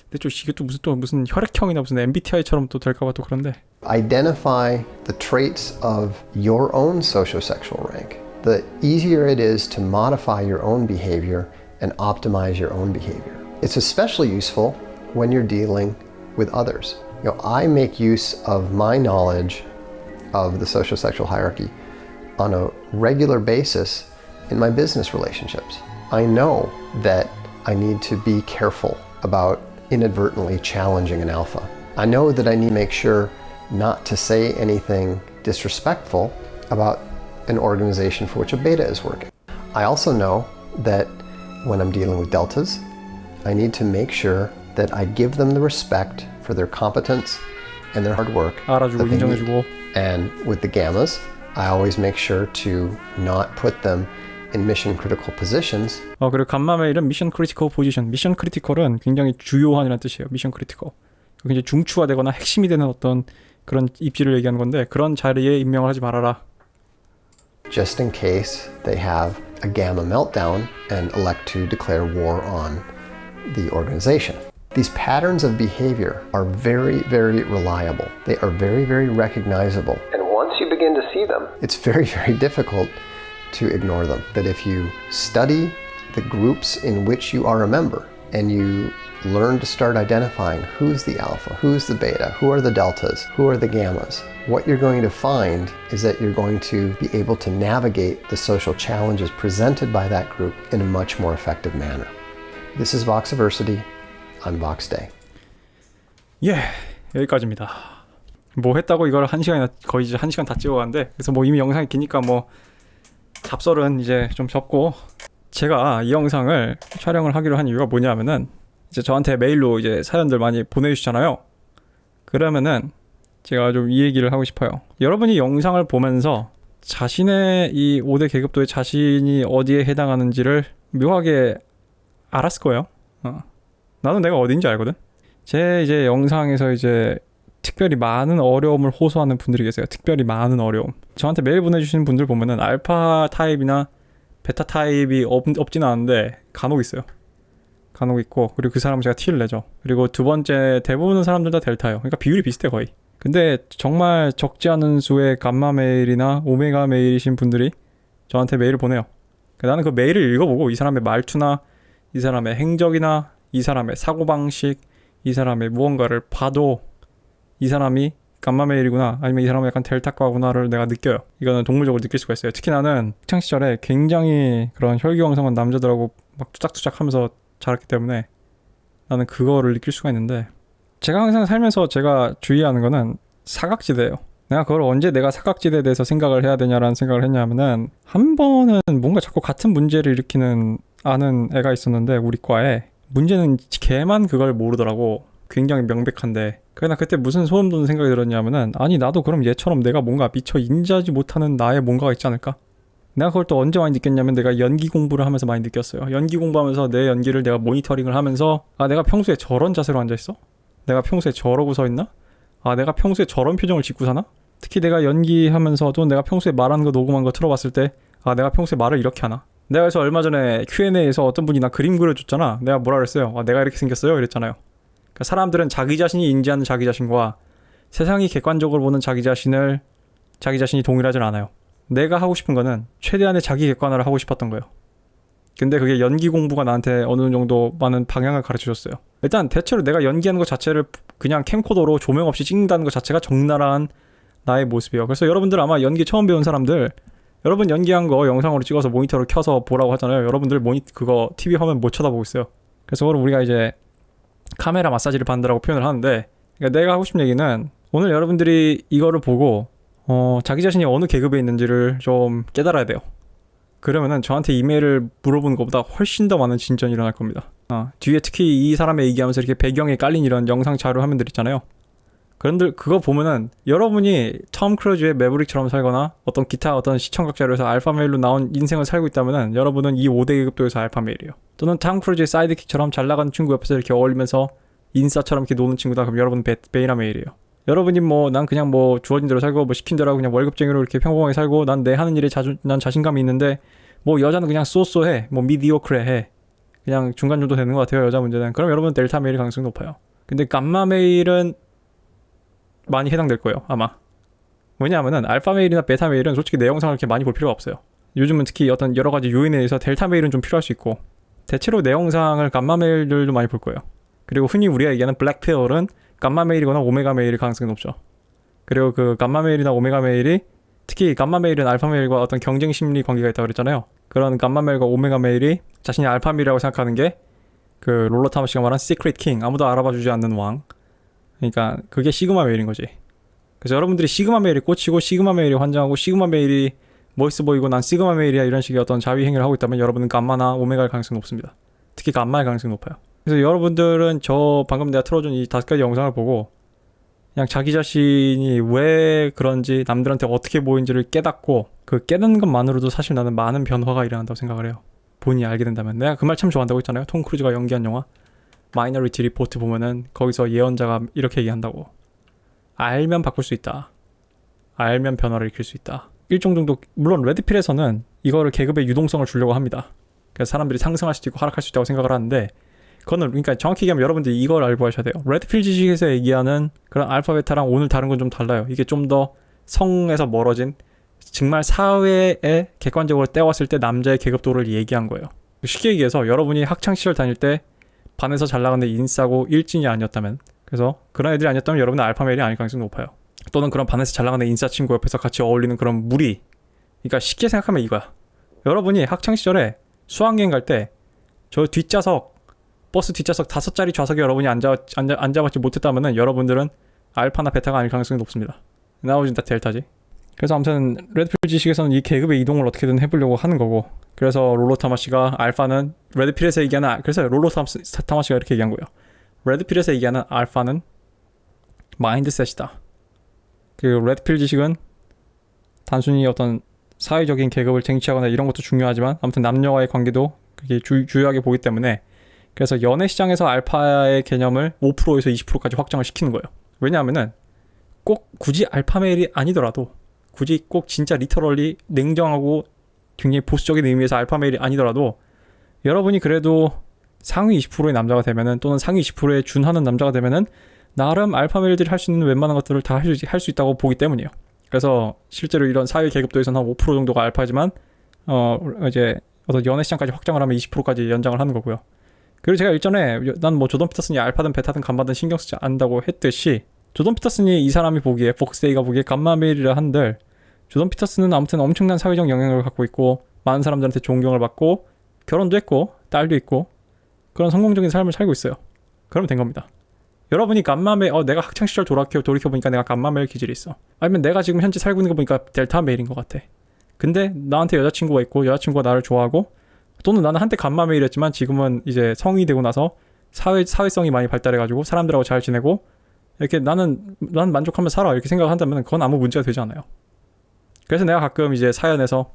근데 이게 또 무슨 혈액형이나 무슨 MBTI처럼 또 될까봐 또 그런데. identify the traits of your own sociosexual rank, the easier it is to modify your own behavior and optimize your own behavior. It's especially useful when you're dealing with others. I make use of my knowledge of the sociosexual hierarchy on a regular basis in my business relationships. I know that I need to be careful about inadvertently challenging an alpha. I know that I need to make sure not to say anything disrespectful about an organization for which a beta is working. I also know that when I'm dealing with deltas, I need to make sure that I give them the respect for their competence and their hard work. 알아주고 인정해주고. And with the gammas, I always make sure to not put them in mission critical positions. 그리고 간마메일은 미션 크리티컬 포지션. 미션 크리티컬은 굉장히 주요한이라는 뜻이에요. 미션 크리티컬. 굉장히 중추가 되거나 핵심이 되는 어떤 그런 입지를 얘기하는 건데 그런 자리에 임명을 하지 말아라. Just in case they have a gamma meltdown and elect to declare war on the organization. These patterns of behavior are very, very reliable. They are very, very recognizable. And once you begin to see them, it's very, very difficult to ignore them. That if you study the groups in which you are a member and you learn to start identifying who's the alpha, who's the beta, who are the deltas, who are the gammas, what you're going to find is that you're going to be able to navigate the social challenges presented by that group in a much more effective manner. This is Voxiversity. I'm Voxday. 예, 여기까지입니다. 뭐 했다고 이걸 거의 이제 1시간 다 찍어가는데 그래서 뭐 이미 영상이 기니까 뭐 잡설은 이제 좀 접고 제가 이 영상을 촬영을 하기로 한 이유가 뭐냐면은 이제 저한테 메일로 이제 사연들 많이 보내주시잖아요. 그러면은 제가 좀 이 얘기를 하고 싶어요. 여러분이 영상을 보면서 자신의 이 5대 계급도의 자신이 어디에 해당하는지를 묘하게 알았을 거예요. 나도 내가 어딘지 알거든. 제 이제 영상에서 이제 특별히 많은 어려움을 호소하는 분들이 계세요. 특별히 많은 어려움. 저한테 메일 보내주시는 분들 보면은 알파 타입이나 베타 타입이 없진 않은데 간혹 있어요. 간혹 있고 그리고 그 사람은 제가 티를 내죠. 그리고 두 번째 대부분의 사람들 다 델타예요. 그러니까 비율이 비슷해 거의. 근데 정말 적지 않은 수의 감마 메일이나 오메가 메일이신 분들이 저한테 메일을 보내요. 나는 그 메일을 읽어보고 이 사람의 말투나 이 사람의 행적이나 이 사람의 사고방식, 이 사람의 무언가를 봐도 이 사람이 감마메일이구나 아니면 이 사람은 약간 델타과구나를 내가 느껴요. 이거는 동물적으로 느낄 수가 있어요. 특히 나는 학창시절에 굉장히 그런 혈기왕성한 남자들하고 막 투작투작 하면서 자랐기 때문에 나는 그거를 느낄 수가 있는데 제가 항상 살면서 제가 주의하는 거는 사각지대예요. 내가 그걸 언제 내가 사각지대에 대해서 생각을 해야 되냐라는 생각을 했냐면은 한 번은 뭔가 자꾸 같은 문제를 일으키는 아는 애가 있었는데 우리 과에 문제는 걔만 그걸 모르더라고. 굉장히 명백한데 그냥 그때 무슨 소름 돋는 생각이 들었냐면은 아니 나도 그럼 얘처럼 내가 뭔가 미처 인지하지 못하는 나의 뭔가가 있지 않을까? 내가 그걸 또 언제 많이 느꼈냐면 내가 연기 공부를 하면서 많이 느꼈어요. 연기 공부하면서 내 연기를 내가 모니터링을 하면서 아 내가 평소에 저런 자세로 앉아있어? 내가 평소에 저러고 서 있나? 아 내가 평소에 저런 표정을 짓고 사나? 특히 내가 연기하면서도 내가 평소에 말하는 거 녹음한 거 틀어봤을 때 아 내가 평소에 말을 이렇게 하나? 내가 그래서 얼마 전에 Q&A에서 어떤 분이 나 그림 그려줬잖아. 내가 뭐라 그랬어요? 아 내가 이렇게 생겼어요? 이랬잖아요. 그러니까 사람들은 자기 자신이 인지하는 자기 자신과 세상이 객관적으로 보는 자기 자신이 동일하진 않아요. 내가 하고 싶은 거는 최대한의 자기 객관화를 하고 싶었던 거예요. 근데 그게 연기 공부가 나한테 어느 정도 많은 방향을 가르쳐줬어요. 일단 대체로 내가 연기하는 것 자체를 그냥 캠코더로 조명 없이 찍는다는 것 자체가 적나라한 나의 모습이에요. 그래서 여러분들 아마 연기 처음 배운 사람들, 여러분 연기한 거 영상으로 찍어서 모니터로 켜서 보라고 하잖아요. 여러분들 그거 TV 화면 못 쳐다보고 있어요. 그래서 오늘 우리가 이제 카메라 마사지를 받는다라고 표현을 하는데, 그러니까 내가 하고 싶은 얘기는 오늘 여러분들이 이거를 보고 자기 자신이 어느 계급에 있는지를 좀 깨달아야 돼요. 그러면은 저한테 이메일을 물어보는 것보다 훨씬 더 많은 진전이 일어날 겁니다. 뒤에 특히 이 사람의 얘기하면서 이렇게 배경에 깔린 이런 영상 자료 화면들 있잖아요. 그런데 그거 보면은 여러분이 톰 크루즈의 매브릭처럼 살거나 어떤 기타 어떤 시청각 자료에서 알파메일로 나온 인생을 살고 있다면은 여러분은 이 5대 계급도에서 알파메일이에요. 또는 톰 크루즈의 사이드킥처럼 잘 나가는 친구 옆에서 이렇게 어울리면서 인싸처럼 이렇게 노는 친구다. 그럼 여러분은 베이라 메일이에요. 여러분이 난 그냥 주어진 대로 살고 시킨 대로 하고 그냥 월급쟁이로 이렇게 평범하게 살고 난 내 하는 일에 난 자신감이 있는데 여자는 그냥 쏘쏘해 미디오크레 해 그냥 중간 정도 되는 것 같아요. 여자 문제는. 그럼 여러분은 델타 메일이 가능성이 높아요. 근데 감마 메일은 많이 해당될 거예요 아마. 왜냐하면은 알파 메일이나 베타 메일은 솔직히 내 영상을 이렇게 많이 볼 필요가 없어요. 요즘은 특히 어떤 여러 가지 요인에 의해서 델타 메일은 좀 필요할 수 있고, 대체로 내 영상을 감마 메일들도 많이 볼 거예요. 그리고 흔히 우리가 얘기하는 블랙페어는 감마 메일이거나 오메가 메일일 가능성이 높죠. 그리고 그 감마 메일이나 오메가 메일이, 특히 감마 메일은 알파 메일과 어떤 경쟁 심리 관계가 있다고 그랬잖아요. 그런 감마 메일과 오메가 메일이 자신이 알파 메일이라고 생각하는 게 그 롤러 타머시가 말한 시크릿 킹, 아무도 알아봐 주지 않는 왕. 그러니까 그게 시그마 메일인 거지. 그래서 여러분들이 시그마 메일에 꽂히고 시그마 메일이 환장하고 시그마 메일이 멋있어 보이고 난 시그마 메일이야 이런 식의 어떤 자위 행위를 하고 있다면 여러분은 감마나 오메가일 가능성이 높습니다. 특히 감마일 가능성이 높아요. 그래서 여러분들은 저 방금 내가 틀어준 이 5가지 영상을 보고 그냥 자기 자신이 왜 그런지, 남들한테 어떻게 보이는지를 깨닫고, 그 깨닫는 것만으로도 사실 나는 많은 변화가 일어난다고 생각을 해요. 본인이 알게 된다면. 내가 그 말 참 좋아한다고 했잖아요. 톰 크루즈가 연기한 영화 마이너리티 리포트 보면은 거기서 예언자가 이렇게 얘기한다고. 알면 바꿀 수 있다. 알면 변화를 일으킬 수 있다. 일정 정도, 물론 레드필에서는 이거를 계급의 유동성을 주려고 합니다. 그래서 사람들이 상승할 수도 있고 하락할 수도 있다고 생각을 하는데, 그거는 그러니까 정확히 얘기하면 여러분들이 이걸 알고 하셔야 돼요. 레드필 지식에서 얘기하는 그런 알파 베타랑 오늘 다른 건 좀 달라요. 이게 좀 더 성에서 멀어진, 정말 사회에 객관적으로 떼왔을 때 남자의 계급도를 얘기한 거예요. 쉽게 얘기해서 여러분이 학창시절 다닐 때 반에서 잘 나가는데 인싸고 일진이 아니었다면, 그래서 그런 애들이 아니었다면 여러분은 알파메일이 아닐 가능성이 높아요. 또는 그런 반에서 잘 나가는 인싸 친구 옆에서 같이 어울리는 그런 무리. 그러니까 쉽게 생각하면 이거야. 여러분이 학창시절에 수학여행 갈 때 저 뒷좌석, 버스 뒷좌석 5자리 좌석에 여러분이 앉아봤지 못했다면은 여러분들은 알파나 베타가 아닐 가능성이 높습니다. 나머지는 다 델타지. 그래서 아무튼 레드필 지식에서는 이 계급의 이동을 어떻게든 해보려고 하는 거고, 그래서 롤러 타마시가 알파는 레드필에서 얘기하는, 그래서 롤러 타마시가 이렇게 얘기한 거예요. 레드필에서 얘기하는 알파는 마인드셋이다. 그리고 레드필 지식은 단순히 어떤 사회적인 계급을 쟁취하거나 이런 것도 중요하지만 아무튼 남녀와의 관계도 그게 주요하게 보기 때문에, 그래서 연애 시장에서 알파의 개념을 5%에서 20%까지 확장을 시키는 거예요. 왜냐하면은 꼭 굳이 알파 메일이 아니더라도, 굳이 꼭 진짜 리터럴리 냉정하고 굉장히 보수적인 의미에서 알파 메일이 아니더라도 여러분이 그래도 상위 20%의 남자가 되면은, 또는 상위 20%에 준하는 남자가 되면은 나름 알파 메일들이 할 수 있는 웬만한 것들을 다 할 수 있다고 보기 때문이에요. 그래서 실제로 이런 사회 계급도에서는 한 5% 정도가 알파지만 이제 어떤 연애 시장까지 확장을 하면 20%까지 연장을 하는 거고요. 그리고 제가 일전에 난 조던 피터슨이 알파든 베타든 감마든 신경 쓰지 않는다고 했듯이, 조던 피터슨이 이 사람이 보기에, 폭스데이가 보기에 감마 메일이라 한들, 조던 피터슨은 아무튼 엄청난 사회적 영향력을 갖고 있고 많은 사람들한테 존경을 받고 결혼도 했고 딸도 있고 그런 성공적인 삶을 살고 있어요. 그러면 된 겁니다. 여러분이 감마 메일, 내가 학창시절 돌이켜보니까 내가 감마 메일 기질이 있어. 아니면 내가 지금 현재 살고 있는 거 보니까 델타 메일인 것 같아. 근데 나한테 여자친구가 있고 여자친구가 나를 좋아하고, 또는 나는 한때 감마 메일이었지만 지금은 이제 성인이 되고 나서 사회성이 많이 발달해가지고 사람들하고 잘 지내고 이렇게 나는 만족하면서 살아, 이렇게 생각한다면 그건 아무 문제가 되지 않아요. 그래서 내가 가끔 이제 사연에서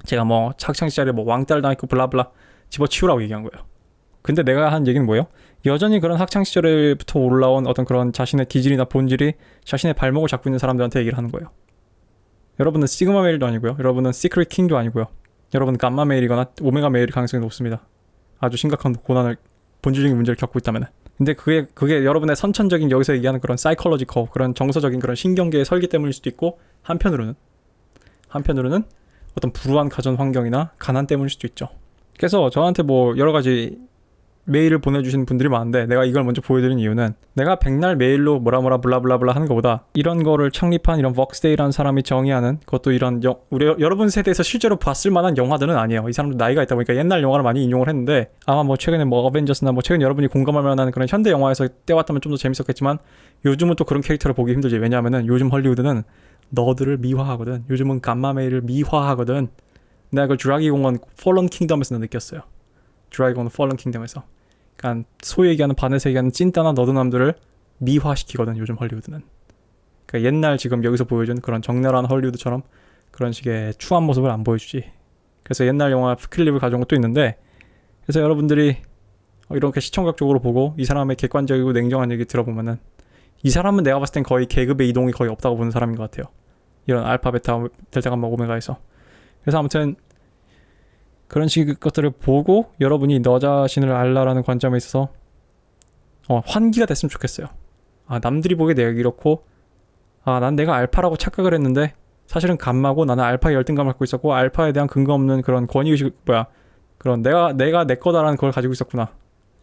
제가 학창시절에 왕따를 당했고 블라블라 집어치우라고 얘기한 거예요. 근데 내가 한 얘기는 뭐예요? 여전히 그런 학창시절부터 올라온 어떤 그런 자신의 기질이나 본질이 자신의 발목을 잡고 있는 사람들한테 얘기를 하는 거예요. 여러분은 시그마 메일도 아니고요. 여러분은 시크릿 킹도 아니고요. 여러분은 감마 메일이거나 오메가 메일일 가능성이 높습니다. 아주 심각한 고난을, 본질적인 문제를 겪고 있다면. 근데 그게 여러분의 선천적인, 여기서 얘기하는 그런 사이콜로지컬, 그런 정서적인 그런 신경계의 설계 때문일 수도 있고, 한편으로는 어떤 불우한 가전 환경이나 가난 때문일 수도 있죠. 그래서 저한테 뭐 여러 가지 메일을 보내주신 분들이 많은데 내가 이걸 먼저 보여드린 이유는 내가 백날 메일로 뭐라 블라블라블라 하는 것보다 이런 거를 창립한 이런 벅스데이라는 사람이 정의하는 그것도 이런 우리 여러분 세대에서 실제로 봤을 만한 영화들은 아니에요. 이 사람들 나이가 있다 보니까 옛날 영화를 많이 인용을 했는데 아마 뭐 최근에 뭐 어벤져스나 뭐 최근 여러분이 공감할 만한 그런 현대 영화에서 떼왔다면 좀 더 재밌었겠지만 요즘은 또 그런 캐릭터를 보기 힘들지. 왜냐하면은 요즘 헐리우드는 너드를 미화하거든. 요즘은 감마메이를 미화하거든. 내가 그 주라기 공원 폴런 킹덤에서 느꼈어요. 주라기 공원 폴런 킹덤에서. 그러니까 소위 얘기하는 반에서 얘기하는 찐따나 너드남들을 미화시키거든 요즘 헐리우드는. 그러니까 옛날 지금 여기서 보여준 그런 적나라한 헐리우드처럼 그런 식의 추한 모습을 안 보여주지. 그래서 옛날 영화 클립을 가져온 것도 있는데 그래서 여러분들이 이렇게 시청각적으로 보고 이 사람의 객관적이고 냉정한 얘기 들어보면은 이 사람은 내가 봤을 땐 거의 계급의 이동이 거의 없다고 보는 사람인 것 같아요. 이런 알파, 베타, 델타, 감마, 오메가에서. 그래서 아무튼 그런 식의 것들을 보고 여러분이 너 자신을 알라라는 관점에 있어서 환기가 됐으면 좋겠어요. 아, 남들이 보기에 내가 이렇고 난 내가 알파라고 착각을 했는데 사실은 감마고 나는 알파에 열등감을 갖고 있었고 알파에 대한 근거 없는 그런 권위의식 그런 내가 내 거다라는 걸 가지고 있었구나.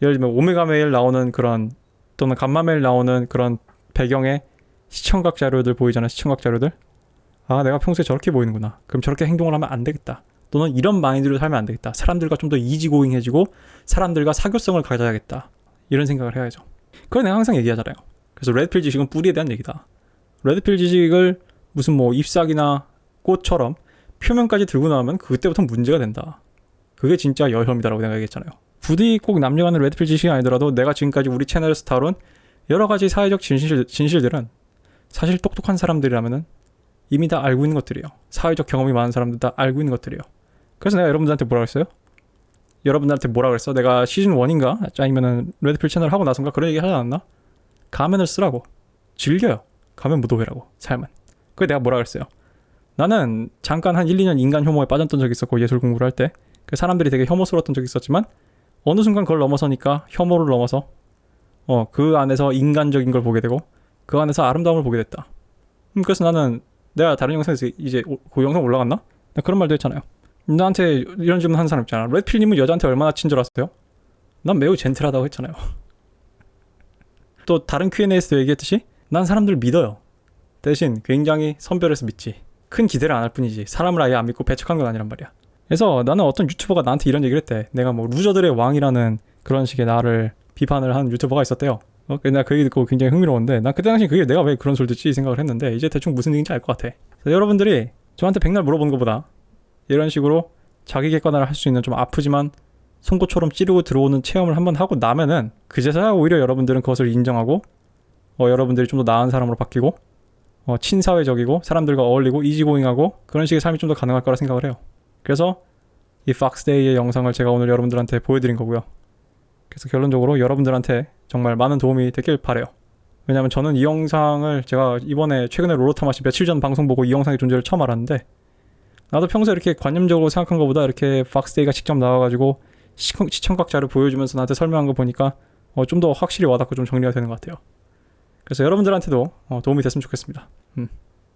예를 들면 오메가 메일 나오는 그런 또는 감마 메일 나오는 그런 배경에 시청각 자료들 보이잖아. 시청각 자료들. 내가 평소에 저렇게 보이는구나. 그럼 저렇게 행동을 하면 안 되겠다. 또는 이런 마인드로 살면 안 되겠다. 사람들과 좀 더 이지고잉해지고 사람들과 사교성을 가져야겠다. 이런 생각을 해야죠. 그걸 내가 항상 얘기하잖아요. 그래서 레드필 지식은 뿌리에 대한 얘기다. 레드필 지식을 무슨 뭐 잎사귀나 꽃처럼 표면까지 들고 나오면 그때부터 문제가 된다. 그게 진짜 여혐이다라고 내가 얘기했잖아요. 부디 꼭 남녀간의 레드필 지식이 아니더라도 내가 지금까지 우리 채널에서 다룬 여러 가지 사회적 진실들은 사실 똑똑한 사람들이라면은 이미 다 알고 있는 것들이에요. 사회적 경험이 많은 사람들 다 알고 있는 것들이에요. 그래서 내가 여러분들한테 뭐라 그랬어요? 여러분들한테 뭐라 그랬어? 내가 시즌 1인가? 아니면은 레드필 채널 하고 나선가 그런 얘기 하지 않았나? 가면을 쓰라고. 즐겨요. 가면 무도회라고. 삶은. 그게 내가 뭐라 그랬어요? 나는 잠깐 한 1-2년 인간 혐오에 빠졌던 적이 있었고 예술 공부를 할 때 그 사람들이 되게 혐오스러웠던 적이 있었지만 어느 순간 그걸 넘어서니까 혐오를 넘어서 그 안에서 인간적인 걸 보게 되고 그 안에서 아름다움을 보게 됐다. 그래서 나는 내가 다른 영상에서 이제 그 영상 올라갔나? 나 그런 말도 했잖아요. 나한테 이런 질문 하는 사람 있잖아. 레드필님은 여자한테 얼마나 친절하세요? 난 매우 젠틀하다고 했잖아요. 또 다른 Q&A에서도 얘기했듯이 난 사람들 믿어요. 대신 굉장히 선별해서 믿지. 큰 기대를 안 할 뿐이지 사람을 아예 안 믿고 배척한 건 아니란 말이야. 그래서 나는 어떤 유튜버가 나한테 이런 얘기를 했대. 내가 뭐 루저들의 왕이라는 그런 식의 나를 비판을 한 유튜버가 있었대요. 내가 그 얘기 듣고 굉장히 흥미로웠는데 난 그때 당시 그게 내가 왜 그런 소리 듣지 생각을 했는데 이제 대충 무슨 얘기인지 알 것 같아. 그래서 여러분들이 저한테 백날 물어보는 것보다 이런 식으로 자기 객관화를 할 수 있는 좀 아프지만 송곳처럼 찌르고 들어오는 체험을 한번 하고 나면은 그제서야 오히려 여러분들은 그것을 인정하고 여러분들이 좀 더 나은 사람으로 바뀌고 친사회적이고 사람들과 어울리고 이지고잉하고 그런 식의 삶이 좀 더 가능할 거라 생각을 해요. 그래서 이 팍스데이의 영상을 제가 오늘 여러분들한테 보여드린 거고요. 그래서 결론적으로 여러분들한테 정말 많은 도움이 됐길 바라요. 왜냐면 저는 이 영상을 제가 이번에 최근에 롤로타마시 며칠 전 방송 보고 이 영상의 존재를 처음 알았는데 나도 평소에 이렇게 관념적으로 생각한 것보다 이렇게 팍스데이가 직접 나와가지고 시청각 자료 보여주면서 나한테 설명한 거 보니까 좀 더 확실히 와닿고 좀 정리가 되는 것 같아요. 그래서 여러분들한테도 도움이 됐으면 좋겠습니다.